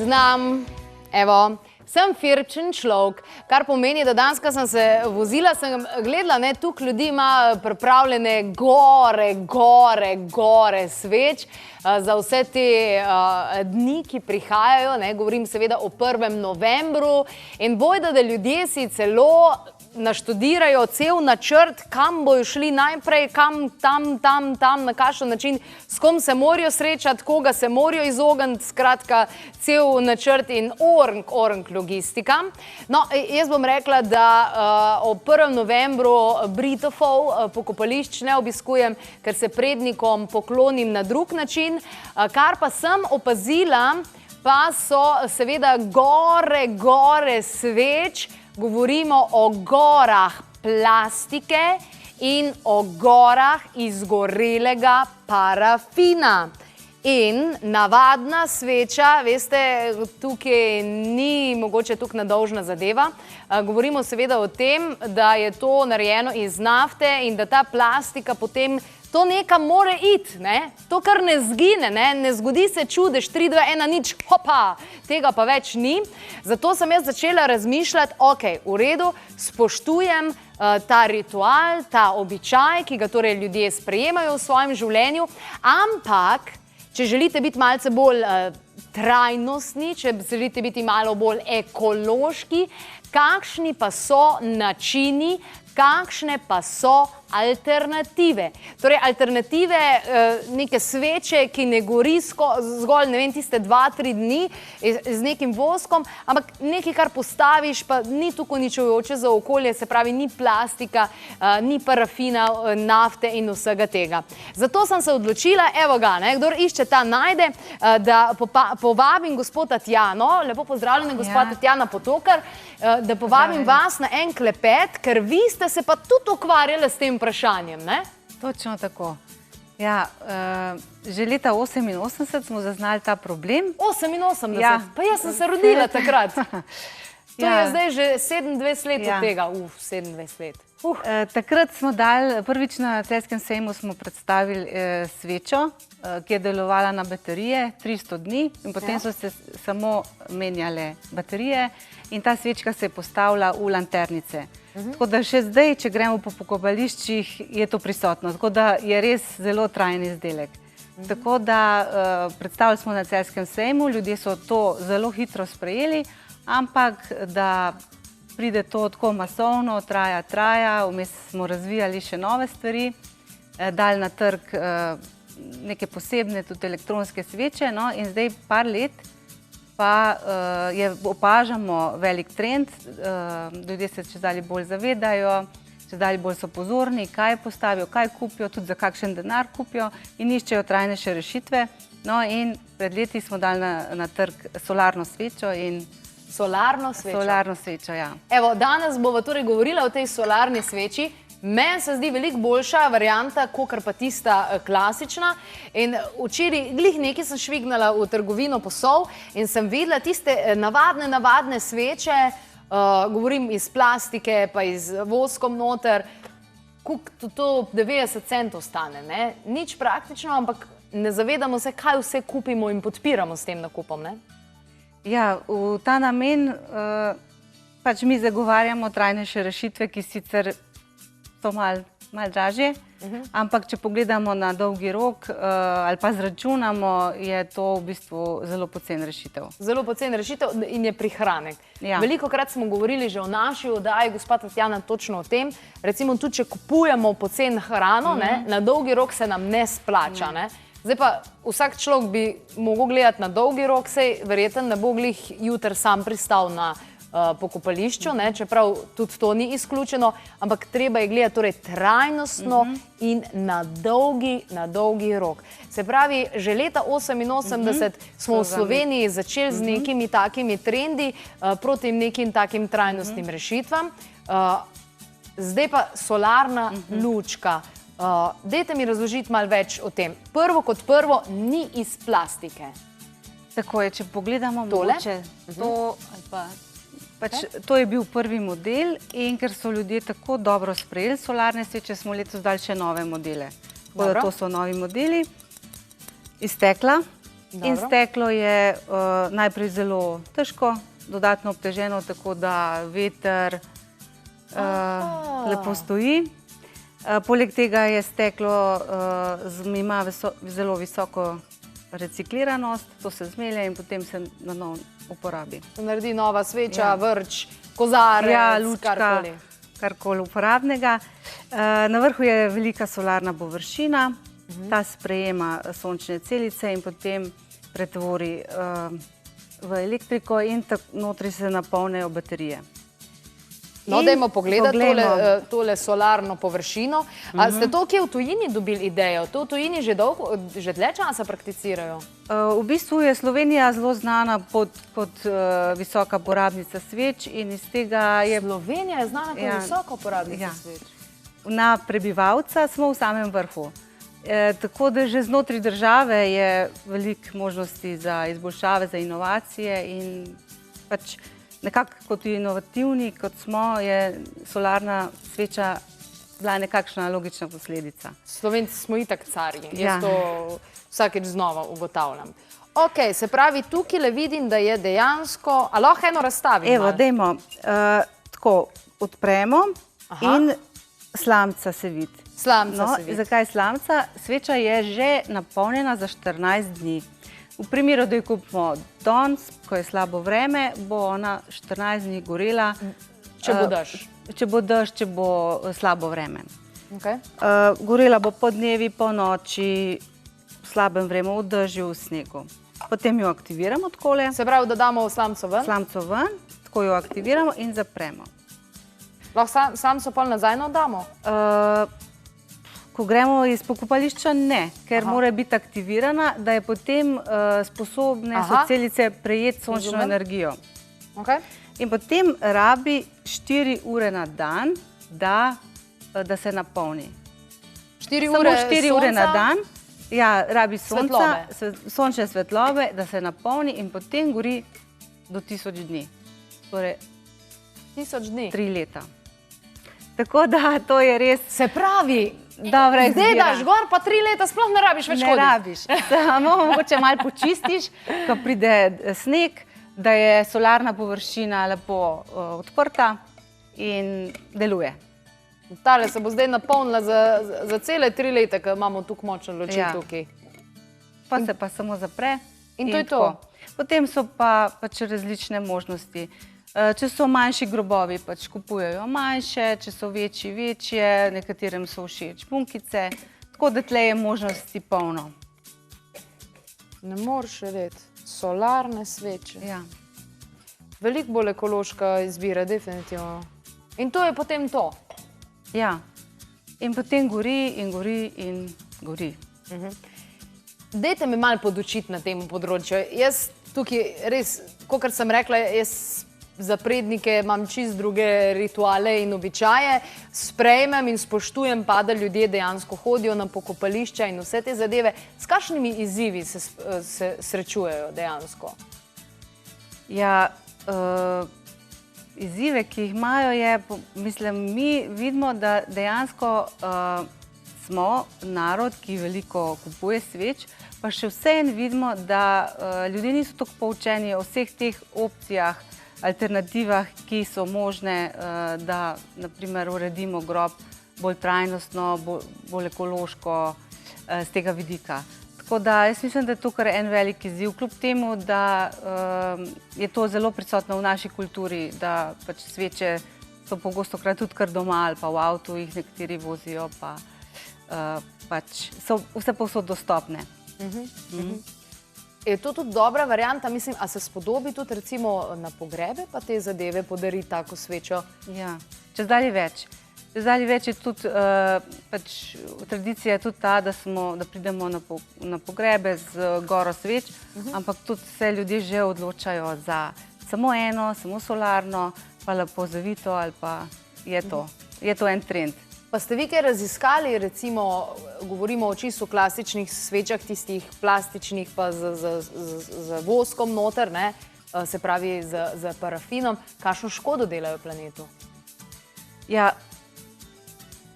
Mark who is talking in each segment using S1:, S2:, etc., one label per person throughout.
S1: priznam, evo, sem firčen človek, kar pomeni, da danes, ko sem se vozila, sem gledala, ne, tukaj ljudi ima pripravljene gore sveč za vse te dni, ki prihajajo, ne, govorim seveda o 1. novembru in bojda, da ljudje si celo naštudirajo cel načrt, kam bojo šli najprej, kam, tam, na kakšen način, s kom se morajo srečati, koga se morajo izogniti, skratka, cel načrt in orang logistika. No, jaz bom rekla, da o 1. novembru Britofov pokopališč ne obiskujem, ker se prednikom poklonim na drug način, kar pa sem opazila, pa so seveda gore sveč. Govorimo o gorah plastike in o gorah izgorelega parafina. In navadna sveča, veste, tukaj ni mogoče tukaj nedolžna zadeva. Govorimo seveda o tem, da je to narejeno iz nafte in da ta plastika potem to nekam more iti, ne? To kar ne zgine, ne zgodi se čudež, 3, 2, 1, nič, hopa, tega pa več ni. Zato sem jaz začela razmišljati, ok, v redu, spoštujem ta ritual, ta običaj, ki ga torej ljudje sprejemajo v svojem življenju, ampak, če želite biti malce bolj trajnostni, če želite biti malo bolj ekološki, kakšni pa so načini, kakšne pa so alternative. Torej, alternative neke sveče, ki ne gori zgolj, ne vem, tiste 2-3 dni z nekim voskom, ampak nekaj, kar postaviš, pa ni tukaj uničujoče za okolje, se pravi, ni plastika, ni parafina, nafte in vsega tega. Zato sem se odločila, evo ga, ne, kdor išče, ta najde, da povabim gospod Tatjano, lepo pozdravljena gospod Tatjana Potokar, da povabim vas na en klepet, ker vi ste se pa tudi ukvarjali s tem vprašanjem, ne?
S2: Točno tako. Ja, že leta 88 smo zaznali ta problem.
S1: 88? Pa jaz sem se rodila takrat. To je zdaj že 27 let od tega. 27 let.
S2: Takrat smo dali, prvič na Celjskem sejmu smo predstavili svečo, ki je delovala na baterije 300 dni in potem so se samo menjale baterije in ta svečka se je postavila v lanternice. Tako da še zdaj, če gremo po pokopališčih, je to prisotno. Tako da je res zelo trajen izdelek. Tako da predstavili smo na Celjskem sejmu, ljudje so to zelo hitro sprejeli, ampak da pride to tako masovno, traja, vmes smo razvijali še nove stvari, dali na trg neke posebne, tudi elektronske sveče, no, in zdaj par let pa opažamo velik trend, ljudje se čedalje bolj zavedajo, čedalje bolj so pozorni, kaj postavijo, kaj kupijo, tudi za kakšen denar kupijo in iščejo trajnejše rešitve. No in pred leti smo dali na trg solarno svečo in
S1: Solarno svečo? Solarno
S2: svečo, ja.
S1: Evo, danes bova torej govorila o tej solarni sveči. Meni se zdi veliko boljša varianta, kakor pa tista klasična. In včeraj glih nekaj sem švignala v trgovino po sol in sem videla tiste navadne sveče, govorim iz plastike, pa iz voskom noter, koliko to 90 centov stane, ne? Nič praktično, ampak ne zavedamo se, kaj vse kupimo in podpiramo s tem nakupom, ne?
S2: Ja, v ta namen pač mi zagovarjamo trajnejše rešitve, ki sicer so malo dražje, ampak če pogledamo na dolgi rok ali pa zračunamo, je to v bistvu zelo pocen rešitev.
S1: Zelo pocen rešitev in je prihranek. Velikokrat smo govorili že v naši oddaji, gospa Tatjana, točno o tem. Recimo tudi, če kupujemo pocen hrano, na dolgi rok se nam ne splača. Zdaj pa vsak človek bi mogel gledati na dolgi rok, sej verjetno ne bo glih jutri sam pristal na pokopališču, čeprav tudi to ni izključeno, ampak treba je gledati torej trajnostno in na dolgi rok. Se pravi, že leta 88 smo v Sloveniji začeli z nekimi takimi trendi proti nekim takim trajnostnim rešitvam. Zdaj pa solarna lučka. Dajte mi razložiti malo več o tem. Prvo kot prvo, ni iz plastike.
S2: Tako je, če pogledamo mogoče to, to je bil prvi model in ker so ljudje tako dobro sprejeli solarne sveče, smo letos dali še nove modele. To so novi modeli iz stekla In steklo je najprej zelo težko, dodatno obteženo, tako da veter lepo stoji. Poleg tega je steklo, ima zelo visoko recikliranost, to se zmelje in potem se na novo uporabi.
S1: Naredi nova sveča, vrč, kozarec,
S2: lučka, karkoli uporabnega. Na vrhu je velika solarna površina, ta sprejema sončne celice in potem pretvori v elektriko in notri se napolnejo baterije.
S1: No, dajmo pogledati tole solarno površino. A ste to kje v tujini dobili idejo? To v tujini že dlje časa prakticirajo?
S2: V bistvu je Slovenija zelo znana kot visoka porabnica sveč in iz tega je...
S1: Slovenija je znana kot visoka porabnica sveč?
S2: Na prebivalca smo v samem vrhu. Tako da že znotraj države je veliko možnosti za izboljšave, za inovacije in pač nekako kot inovativni, kot smo, je solarna sveča bila nekakšna logična posledica.
S1: Slovenci smo itak carji, jaz to vsakeč znova ugotavljam. Ok, se pravi, tukaj vidim, da je dejansko, a lahko eno razstavim?
S2: Evo, dajmo, tako odpremo in slamca se vidi.
S1: Slamca se vidi.
S2: Zakaj slamca? Sveča je že napolnjena za 14 dni. V primeru, da jo kupimo danes, ko je slabo vreme, bo ona 14 dni gorela.
S1: Če bo dež?
S2: Če bo dež, če bo slabo vreme.
S1: Ok.
S2: Gorela bo po dnevi, po noči, v slabem vremenu, v dežju, v snegu. Potem jo aktiviramo takole.
S1: Se pravi, da damo slamco ven?
S2: Slamco ven, tako jo aktiviramo in zapremo.
S1: Lahko slamco pol nazaj oddamo?
S2: Ko gremo iz pokopališča, ne, ker mora biti aktivirana, da je potem sposobne so celice prejeti sončno energijo. In potem rabi 4 ure na dan, da se napolni.
S1: 4 ure sonca?
S2: 4 ure na dan, ja, rabi sonca, sončne svetlobe, da se napolni in potem gori do 1000 dni. Torej,
S1: 1000 dni?
S2: 3 leta. Tako da to je res...
S1: Se pravi,
S2: zdaj
S1: daš gor, pa 3 leta sploh ne rabiš več hoditi.
S2: Ne rabiš. Samo mogoče malo počistiš, ko pride sneg, da je solarna površina lepo odprta in deluje.
S1: Tale se bo zdaj napolnila za cele 3 leta, ker imamo tukaj močno luči tukaj.
S2: Pa se pa samo zapre.
S1: In to je to?
S2: Potem so pa pač različne možnosti. Če so manjši grobovi, pač kupujejo manjše, če so večji, večje, nekaterim so všeč punkice, tako da tle je možnosti polno.
S1: Ne moreš vedeti. Solarne sveče.
S2: Ja.
S1: Veliko bolj ekološka izbira, definitivno. In to je potem to?
S2: Ja. In potem gori in gori in gori.
S1: Dajte me malo podučiti na tem področju. Jaz tukaj res, kakor sem rekla, jaz za prednike imam čist druge rituale in običaje, sprejmem in spoštujem pa, da ljudje dejansko hodijo na pokopališča in vse te zadeve. S kakšnimi izzivi se srečujejo dejansko?
S2: Ja, izzive, ki jih imajo je, mislim, mi vidimo, da dejansko smo narod, ki veliko kupuje sveč, pa še vseeno vidimo, da ljudje niso tako poučeni o vseh teh opcijah, alternativah, ki so možne, da naprimer uredimo grob bolj trajnostno, bolj ekološko z tega vidika. Tako da jaz mislim, da je to kar en velik izziv, kljub temu, da je to zelo prisotno v naši kulturi, da pač sveče so pogostokrat tudi kar doma ali pa v avtu jih nekateri vozijo, pa pač so vse povsod dostopne.
S1: Je to tudi dobra varianta, mislim, a se spodobi tudi recimo na pogrebe pa te zadeve podariti tako svečo?
S2: Ja, čezdalje več. Čezdalje več je tudi, pač tradicija je tudi ta, da pridemo na pogrebe z goro sveč, ampak tudi se ljudje že odločajo za samo eno, samo solarno, pa lepo zavito ali pa je to. Je to en trend.
S1: Pa ste vi kaj raziskali, recimo, govorimo o čisto klasičnih svečah, tistih plastičnih pa z voskom noter, se pravi z parafinom, kakšno škodo delajo planetu?
S2: Ja,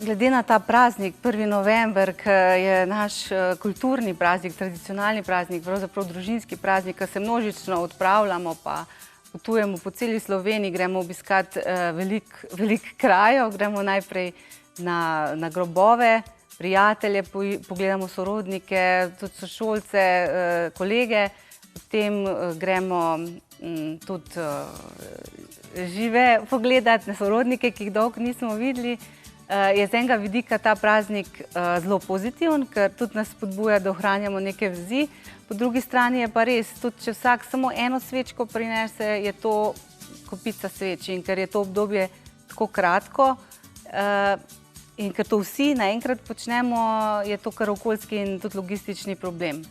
S2: Glede na ta praznik, 1. november, ki je naš kulturni praznik, tradicionalni praznik, pravzaprav družinski praznik, ki se množično odpravljamo, pa potujemo po celi Sloveniji, gremo obiskat veliko krajev, gremo najprej na grobove, prijatelje, pogledamo sorodnike, tudi sošolce, kolege, potem gremo tudi žive pogledati na sorodnike, ki jih dolgo nismo videli. Je z enega vidika ta praznik zelo pozitiven, ker tudi nas spodbuja, da ohranjamo neke vezi. Po drugi strani je pa res, tudi če vsak samo eno svečko prinese, je to kopica sveč. In ker je to obdobje tako kratko in ker to vsi naenkrat počnemo, je to kar okoljski in tudi logistični problem.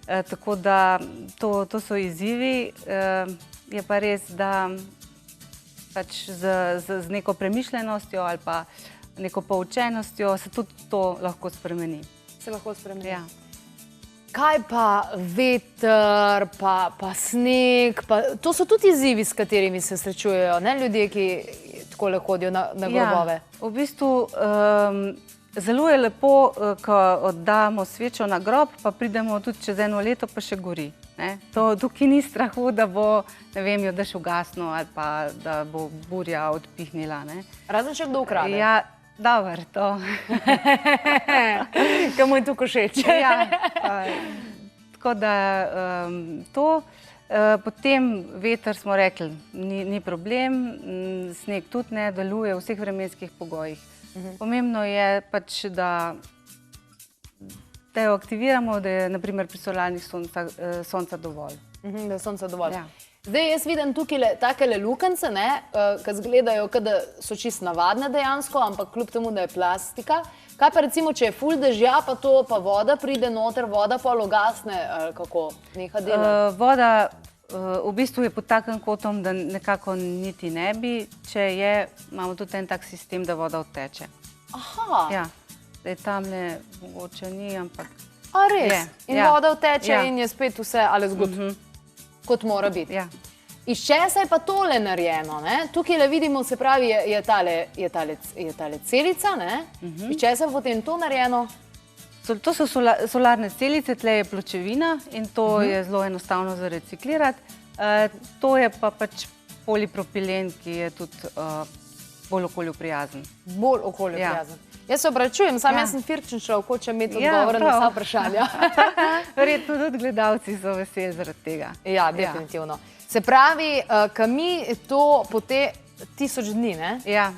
S2: Tako da to so izzivi. Je pa res, da pač z neko premišljenostjo ali pa neko poučenostjo se tudi to lahko spremeni.
S1: Se lahko spremeni.
S2: Ja.
S1: Kaj pa veter, pa sneg, to so tudi izzivi, s katerimi se srečujejo, ne, ljudje, ki takole hodijo na grobove.
S2: Ja, v bistvu zelo je lepo, ko oddamo svečo na grob, pa pridemo tudi čez eno leto, pa še gori. Tukaj ni strahu, da bo, ne vem, jo dež ugasnil ali pa da bo burja odpihnila.
S1: Razen če kdo ukrade.
S2: Ja, dobro, to.
S1: Kaj mu je tukaj všeč.
S2: Ja, tako da to. Potem veter smo rekli, ni problem, sneg tudi ne deluje v vseh vremenskih pogojih. Pomembno je pač, da jo aktiviramo, da je naprimer pri solarnih sonca dovolj.
S1: Da je sonca dovolj.
S2: Ja.
S1: Zdaj jaz vidim tukaj takele lukence, ki izgledajo, da so čisto navadne dejansko, ampak kljub temu, da je plastika. Kaj pa recimo, če je ful dežja, pa voda pride noter, voda pa ugasne, kako neha delati?
S2: Voda v bistvu je pod takim kotom, da nekako niti ne bi. Če je, imamo tudi en tak sistem, da voda odteče.
S1: Aha.
S2: Ja, zdaj tamle mogoče ni, ampak...
S1: A res? In voda odteče in je spet vse alles good, kot mora biti.
S2: Ja.
S1: Iz česa je pa tole narejeno? Tukaj le vidimo, se pravi, je tale celica, iz česa je potem to narejeno?
S2: To so solarne celice, tle je pločevina in to je zelo enostavno za reciklirati. To je pa pač polipropilen, ki je tudi bolj okolju prijazen.
S1: Bolj okolju prijazen. Jaz se obračujem, sam jaz sem firčen človek, hočem imeti odgovore na vsa vprašanja.
S2: Verjetno tudi gledalci so veseli zaradi tega.
S1: Ja, definitivno. Se pravi, ka mi to po te 1000 dni, ne?
S2: Ja.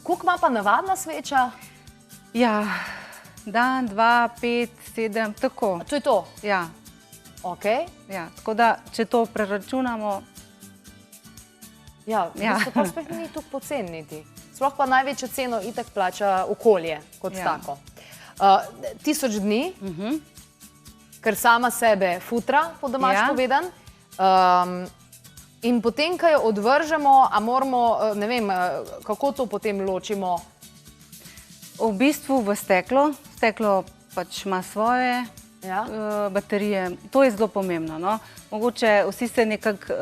S1: Koliko ima pa navadna sveča?
S2: Ja, dan, 2, 5, 7, tako.
S1: To je to?
S2: Ja.
S1: Ok.
S2: Ja, tako da, če to preračunamo...
S1: Ja, to pa spet ni tukaj pocen niti. Sploh pa največjo ceno itak plača okolje kot tako. 1000 dni, ker sama sebe futra, po domač povedan. In potem, ko jo odvržemo, a moramo, ne vem, kako to potem ločimo?
S2: V bistvu v steklo. Steklo pač ima svoje baterije. To je zelo pomembno. Mogoče vsi se nekako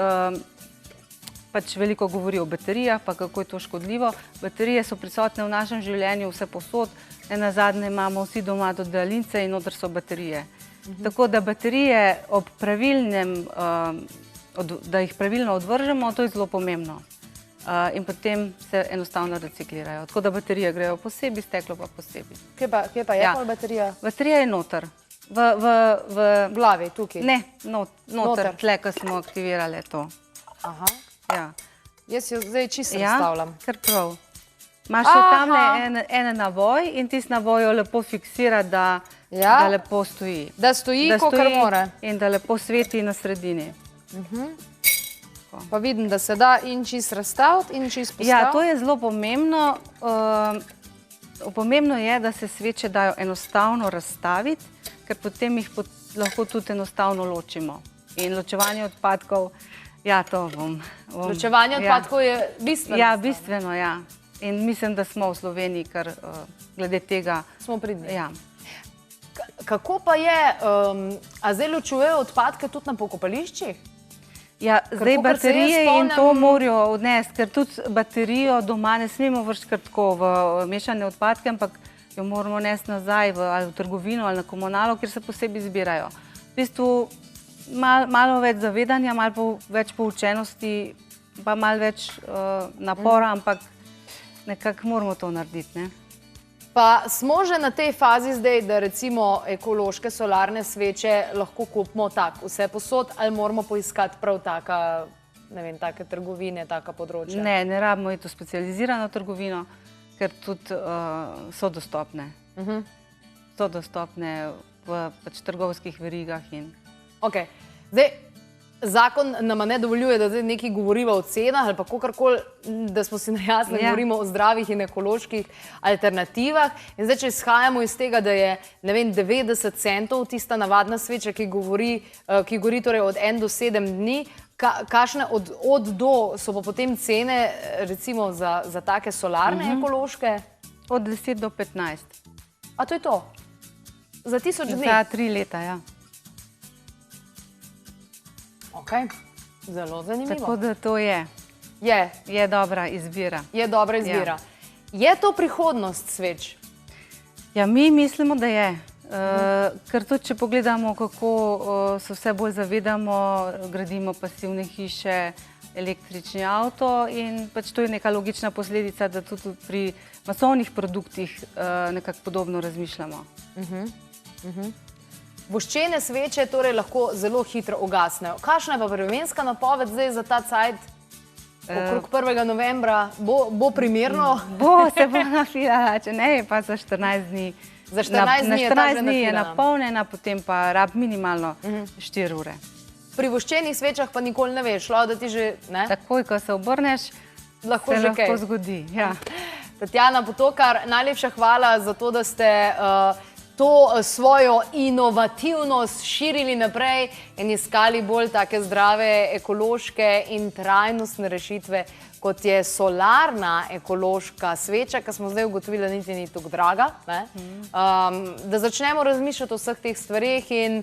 S2: pač veliko govori o baterijah, pa kako je to škodljivo. Baterije so prisotne v našem življenju vse povsod. Nenazadnje imamo vsi doma tudi daljince in noter so baterije. Tako da baterije ob pravilnem, da jih pravilno odvržemo, to je zelo pomembno. In potem se enostavno reciklirajo. Tako da baterije grejo posebej, steklo pa posebej.
S1: Kje pa je pol baterija?
S2: Baterija je noter.
S1: V glavi, tukaj?
S2: Ne, noter, tle, ko smo aktivirali to.
S1: Aha.
S2: Ja.
S1: Jaz jo zdaj čisto predstavljam.
S2: Ja, kar prav. Imaš še tamle en navoj in tisti navoj jo lepo fiksira, da lepo stoji.
S1: Da stoji, kakor mora.
S2: In da lepo sveti na sredini.
S1: Pa vidim, da se da in čisto razstaviti in čisto postaviti.
S2: Ja, to je zelo pomembno. Pomembno je, da se sveče dajo enostavno razstaviti, ker potem jih lahko tudi enostavno ločimo. In ločevanje odpadkov, ja, to bom.
S1: Ločevanje odpadkov je bistveno.
S2: Ja, bistveno, ja. In mislim, da smo v Sloveniji, kar glede tega...
S1: Smo pridni.
S2: Ja.
S1: Kako pa je, a zdaj ločujejo odpadke tudi na pokopališčih?
S2: Ja, zdaj baterije in to morajo odnesti, ker tudi baterijo doma ne smemo vršiti kar tako v mešane odpadke, ampak jo moramo nesti nazaj ali v trgovino ali na komunalo, kjer se posebej zbirajo. V bistvu malo več zavedanja, malo več poučenosti, pa malo več napora, ampak nekako moramo to narediti, ne?
S1: Pa smo že na tej fazi zdaj, da recimo ekološke solarne sveče lahko kupimo tako vse posod, ali moramo poiskati prav taka, ne vem, take trgovine, taka področja?
S2: Ne rabimo iti v specializirano trgovino, ker tudi so dostopne. So dostopne v trgovskih verigah in...
S1: Ok, zdaj, zakon nama ne dovoljuje, da zdaj nekaj govoriva o cenah ali pa kakorkoli, da smo si najjasni, govorimo o zdravih in ekoloških alternativah. In zdaj, če izhajamo iz tega, da je, ne vem, 90 centov tista navadna sveča, ki gori torej od 1 do 7 dni, kakšne od do so pa potem cene, recimo, za take solarne ekološke?
S2: Od 10 do 15.
S1: A to je to? Za 1000 dni?
S2: Za 3 leta, ja.
S1: Ok, zelo zanimivo.
S2: Tako da to je. Je dobra izbira.
S1: Je dobra izbira. Je to prihodnost sveč?
S2: Ja, mi mislimo, da je. Ker tudi, če pogledamo, kako se vse bolj zavedamo, gradimo pasivne hiše, električni avto in pač to je neka logična posledica, da tudi pri masovnih produktih nekako podobno razmišljamo.
S1: Voščene sveče torej lahko zelo hitro ugasnejo. Kakšna je pa vremenska napoved zdaj za ta cajt okrog 1. novembra? Bo primerno?
S2: Se bo nafilala, če ne, pa za 14 dni.
S1: Za 14 dni je ta že nafilana?
S2: Je napolnjena, potem pa rab minimalno 4 ure.
S1: Pri voščenih svečah pa nikoli ne veš, da ti že, ne?
S2: Takoj, ko se obrneš, se lahko zgodi.
S1: Tatjana Potokar, najlepša hvala za to, da ste to svojo inovativnost širili naprej in iskali bolj take zdrave, ekološke in trajnostne rešitve, kot je solarna ekološka sveča, ki smo zdaj ugotovili, da niti ni tako draga. Da začnemo razmišljati o vseh teh stvareh in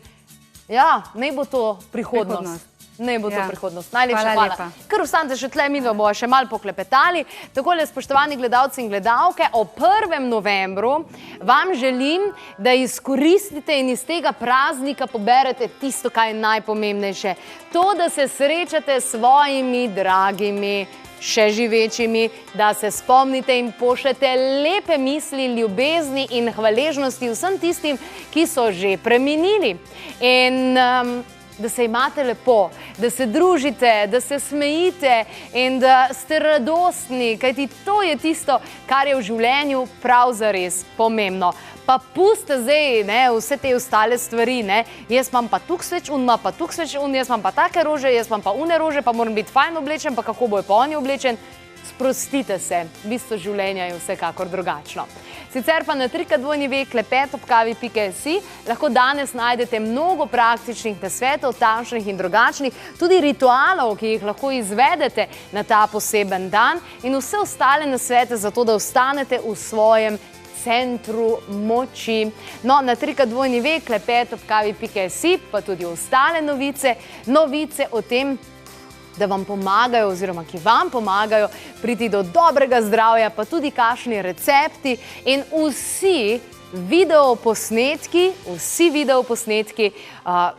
S1: ja, naj bo to prihodnost. Naj bo to prihodnost. Najlepša hvala. Kar ostanite še tle, midva bova še malo poklepetali. Takole, spoštovani gledalci in gledalke, o 1. novembru vam želim, da izkoristite in iz tega praznika poberete tisto, kaj je najpomembnejše. To, da se srečate s svojimi dragimi, še živečimi, da se spomnite in pošljete lepe misli, ljubezni in hvaležnosti vsem tistim, ki so že preminili. In da se imate lepo, da se družite, da se smejite in da ste radostni, kajti to je tisto, kar je v življenju prav zares pomembno. Pa pustite zdaj vse te ostale stvari, jaz imam pa tuk sveč, on ima pa tuk sveč, jaz imam pa take rože, jaz imam pa une rože, pa moram biti fajn oblečen, pa kako bojo pa oni oblečen. Sprostite se, bistvo življenja je vsekakor drugačno. Sicer pa na www.klepetobkavi.si lahko danes najdete mnogo praktičnih nasvetov, takšnih in drugačnih, tudi ritualov, ki jih lahko izvedete na ta poseben dan in vse ostale nasvete za to, da ostanete v svojem centru moči. No, na www.klepetobkavi.si pa tudi ostale novice o tem, da vam pomagajo oziroma ki vam pomagajo priti do dobrega zdravja, pa tudi kakšni recepti in vsi videoposnetki,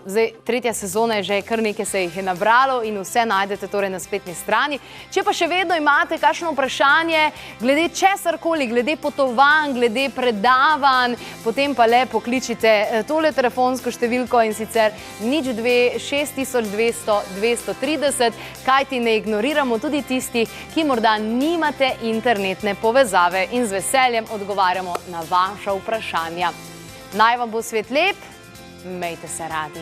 S1: zdaj 3. sezona je že, kar nekaj se jih je nabralo in vse najdete torej na spletni strani. Če pa še vedno imate kakšno vprašanje glede česarkoli, glede potovanj, glede predavanj, potem pa le pokličite tole telefonsko številko in sicer 02 6200 230, kajti ne ignoriramo tudi tistih, ki morda nimate internetne povezave in z veseljem odgovarjamo na vaša vprašanja. Naj vam bo svet lep, imejte se radi.